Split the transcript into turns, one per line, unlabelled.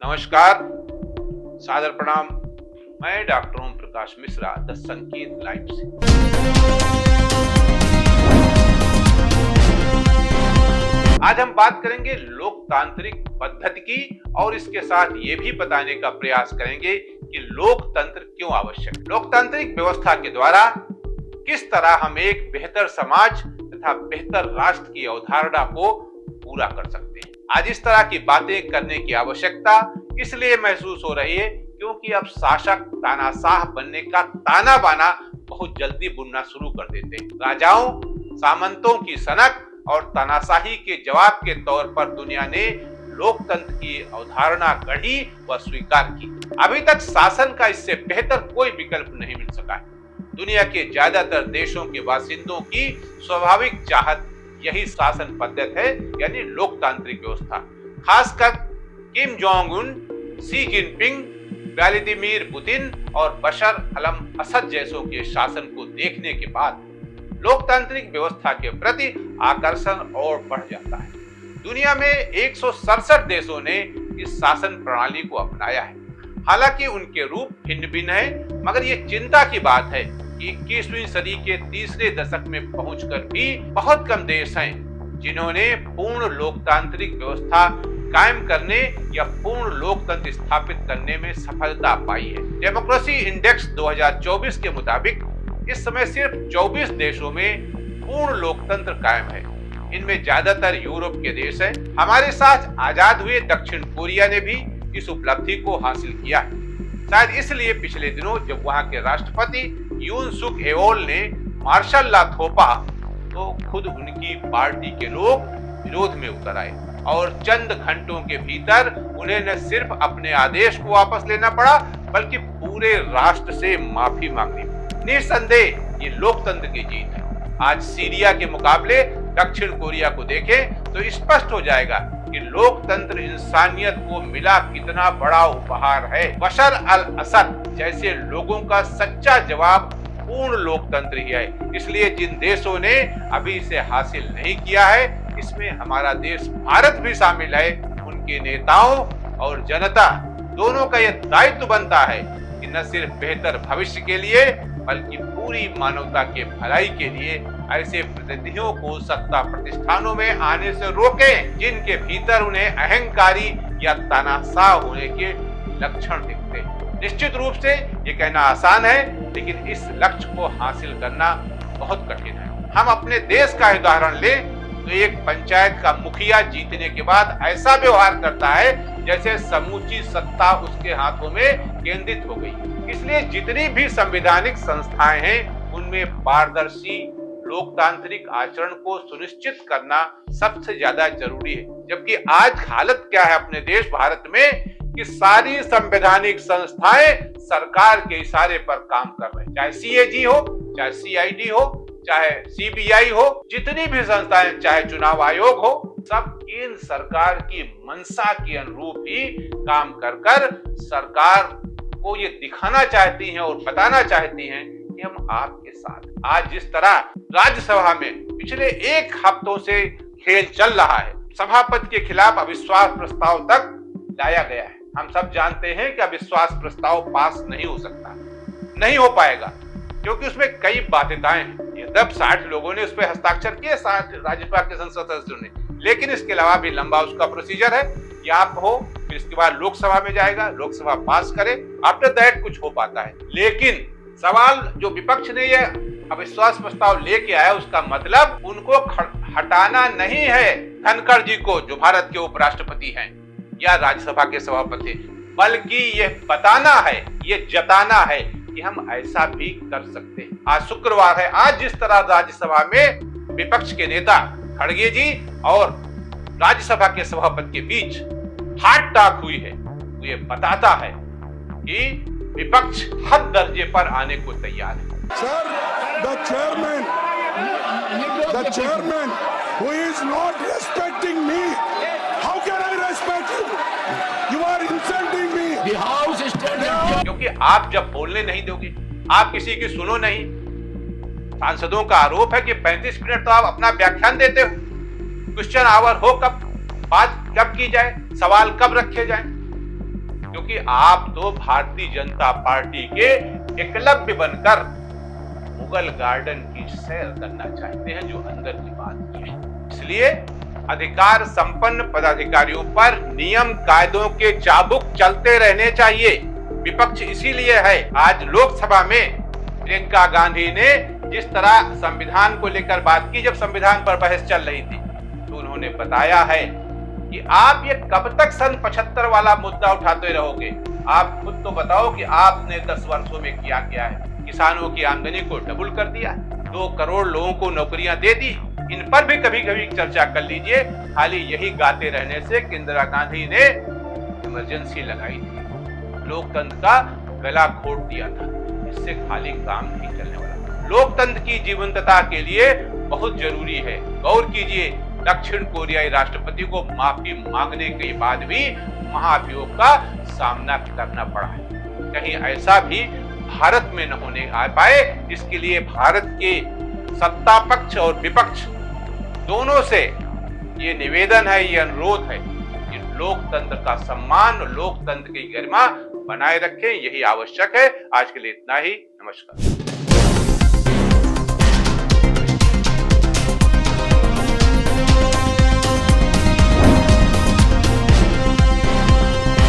नमस्कार, सादर प्रणाम। मैं doctor Om Prakash Mishra the Sanket live से। आज हम बात करेंगे लोकतांत्रिक पद्धति की और इसके साथ ये भी बताने का प्रयास करेंगे कि लोकतंत्र क्यों आवश्यक है। लोकतांत्रिक व्यवस्था के द्वारा किस तरह हम एक बेहतर समाज तथा बेहतर राष्ट्र की अवधारणा को पूरा कर सकते हैं। आज इस तरह की बातें करने की आवश्यकता इसलिए महसूस हो रही है क्योंकि अब शासक तानाशाह बनने का ताना बाना बहुत जल्दी बुनना शुरू कर देते हैं। राजाओं, सामंतों की सनक और तानाशाही के जवाब के तौर पर दुनिया ने लोकतंत्र की अवधारणा गढ़ी व स्वीकार की। अभी तक शासन का इससे बेहतर कोई विकल्प नहीं मिल सका है। दुनिया के ज्यादातर देशों के बासिंदों की स्वाभाविक चाहत यही शासन पद्धति है, यानी लोकतांत्रिक व्यवस्था। खासकर Kim Jong Un, Xi Jinping, Vladimir Putin और बशर अल असद जैसों के शासन को देखने के बाद लोकतांत्रिक व्यवस्था के प्रति आकर्षण और बढ़ जाता है। दुनिया में 167 देशों ने इस शासन प्रणाली को अपनाया है। हालांकि उनके रूप भिन्न भिन्न है, मगर ये चिंता की बात है कि 21वीं सदी के तीसरे दशक में पहुंचकर भी बहुत कम देश हैं जिन्होंने पूर्ण लोकतांत्रिक व्यवस्था कायम करने या पूर्ण लोकतंत्र स्थापित करने में सफलता पाई है। डेमोक्रेसी इंडेक्स 2024 के मुताबिक इस समय सिर्फ 24 देशों में पूर्ण लोकतंत्र कायम है। इनमें ज्यादातर यूरोप के देश हैं। हमारे साथ आजाद हुए दक्षिण कोरिया ने भी इस उपलब्धि को हासिल किया है। शायद इसलिए पिछले दिनों जब वहां के राष्ट्रपति यून सुक एओल ने मार्शल लॉ थोपा तो खुद उनकी पार्टी के लोग विरोध में उतर आए और चंद घंटों के भीतर उन्हें न सिर्फ अपने आदेश को वापस लेना पड़ा बल्कि पूरे राष्ट्र से माफी मांगनी पड़ी। निस्संदेह ये लोकतंत्र की जीत है। आज सीरिया के मुकाबले दक्षिण कोरिया को देखें तो स्पष्ट हो जाएगा कि लोकतंत्र इंसानियत को मिला कितना बड़ा उपहार है। बशर अल असद जैसे लोगों का सच्चा जवाब पूर्ण लोकतंत्र ही है। इसलिए जिन देशों ने अभी इसे हासिल नहीं किया है, इसमें हमारा देश भारत भी शामिल है। उनके नेताओं और जनता दोनों का यह दायित्व बनता है कि न सिर्फ बेहतर भविष्य के लिए बल्कि पूरी मानवता के भलाई के लिए ऐसे प्रतिनिधियों को सत्ता प्रतिष्ठानों में आने से रोकें जिनके भीतर उन्हें अहंकारी या तानाशाह होने के लक्षण दिखते हैं। निश्चित रूप से ये कहना आसान है, लेकिन इस लक्ष्य को हासिल करना बहुत कठिन है। हम अपने देश का उदाहरण लें तो एक पंचायत का मुखिया जीतने के बाद ऐसा व्यवहार करता है जैसे समूची सत्ता उसके हाथों में केंद्रित हो गई। इसलिए जितनी भी संवैधानिक संस्थाएं हैं उनमें पारदर्शी लोकतांत्रिक आचरण को सुनिश्चित करना सबसे ज्यादा जरूरी है। जबकि आज हालत क्या है अपने देश भारत में कि सारी संवैधानिक संस्थाएं सरकार के इशारे पर काम कर रहे हैं। चाहे सीएजी हो, चाहे सीआईडी हो, चाहे सीबीआई हो, जितनी भी संस्थाएं, चाहे चुनाव आयोग हो, सब केंद्र सरकार की मंशा के अनुरूप ही काम कर सरकार को ये दिखाना चाहती हैं और बताना चाहती हैं कि हम आपके साथ। आज जिस तरह राज्यसभा में पिछले एक हफ्तों से खेल चल रहा है, सभापति के खिलाफ अविश्वास प्रस्ताव तक लाया गया है। हम सब जानते हैं कि अविश्वास प्रस्ताव पास नहीं हो सकता, नहीं हो पाएगा, क्योंकि उसमें कई बाध्यताएं हैं। तब 60 लोगों ने उस पर हस्ताक्षर किए, 60 राज्यसभा के संसद सदस्यों ने, लेकिन इसके अलावा भी लंबा उसका प्रोसीजर है कि आप हो, फिर इसके बाद लोकसभा में जाएगा, लोकसभा पास करे, आफ्टर दैट कुछ हो पाता है। लेकिन सवाल जो विपक्ष ने ये अविश्वास प्रस्ताव लेके आया, उसका मतलब उनको हटाना नहीं है धनखड़ जी को, जो भारत के उपराष्ट्रपति हैं या राज्यसभा के सभापति, बल्कि ये बताना है, ये जताना है कि हम ऐसा भी कर सकते हैं। आज शुक्रवार है। आज जिस तरह राज्यसभा में विपक्ष के नेता खड़गे जी और राज्यसभा के सभापति के बीच हाथ टाक हुई है, वो ये बताता है कि विपक्ष हद दर्जे पर आने को तैयार है।
Sir, the chairman who is not respecting me, how can I respect you? You are insulting me.
The house is standing.
क्योंकि आप जब बोलने नहीं दोगे, आप किसी की सुनो नहीं। सांसदों का आरोप है कि 35 मिनट तो आप अपना व्याख्यान देते हो। क्वेश्चन आवर हो कब, बात कब की जाए, सवाल कब रखे जाए। क्योंकि आप तो भारतीय जनता पार्टी के एकलव्य बनकर मुगल गार्डन की सैर करना चाहते हैं, जो अंदर की बात की है। इसलिए अधिकार संपन्न पदाधिकारियों पर नियम कायदों के चाबुक चलते रहने चाहिए। विपक्ष इसीलिए है। आज लोकसभा में प्रियंका गांधी ने जिस तरह संविधान को लेकर बात की, जब संविधान पर बहस चल रही थी, तो उन्होंने बताया है कि आप ये कब तक सन 75 वाला मुद्दा उठाते रहोगे। आप खुद तो बताओ कि आपने 10 वर्षों में किया क्या है। किसानों की आमदनी को डबल कर दिया, 2 करोड़ लोगों को नौकरियां दे दी। इन पर भी कभी कभी चर्चा कर लीजिए। खाली यही गाते रहने से इंदिरा गांधी ने इमरजेंसी लगाई थी, लोकतंत्र का गला घोट दिया था। इससे खाली काम नहीं चलने वाला। लोकतंत्र की जीवंतता के लिए बहुत जरूरी है। गौर कीजिए, दक्षिण कोरियाई राष्ट्रपति को माफी मांगने के बाद भी महाभियोग का सामना करना पड़ा है। कहीं ऐसा भी भारत में न होने आ पाए। इसके लिए भारत के सत्ता पक्ष और विपक्ष दोनों से ये निवेदन है, ये अनुरोध है कि लोकतंत्र का सम्मान, लोकतंत्र की गरिमा बनाए रखें। यही आवश्यक है। आज के लिए इतना ही। नमस्कार।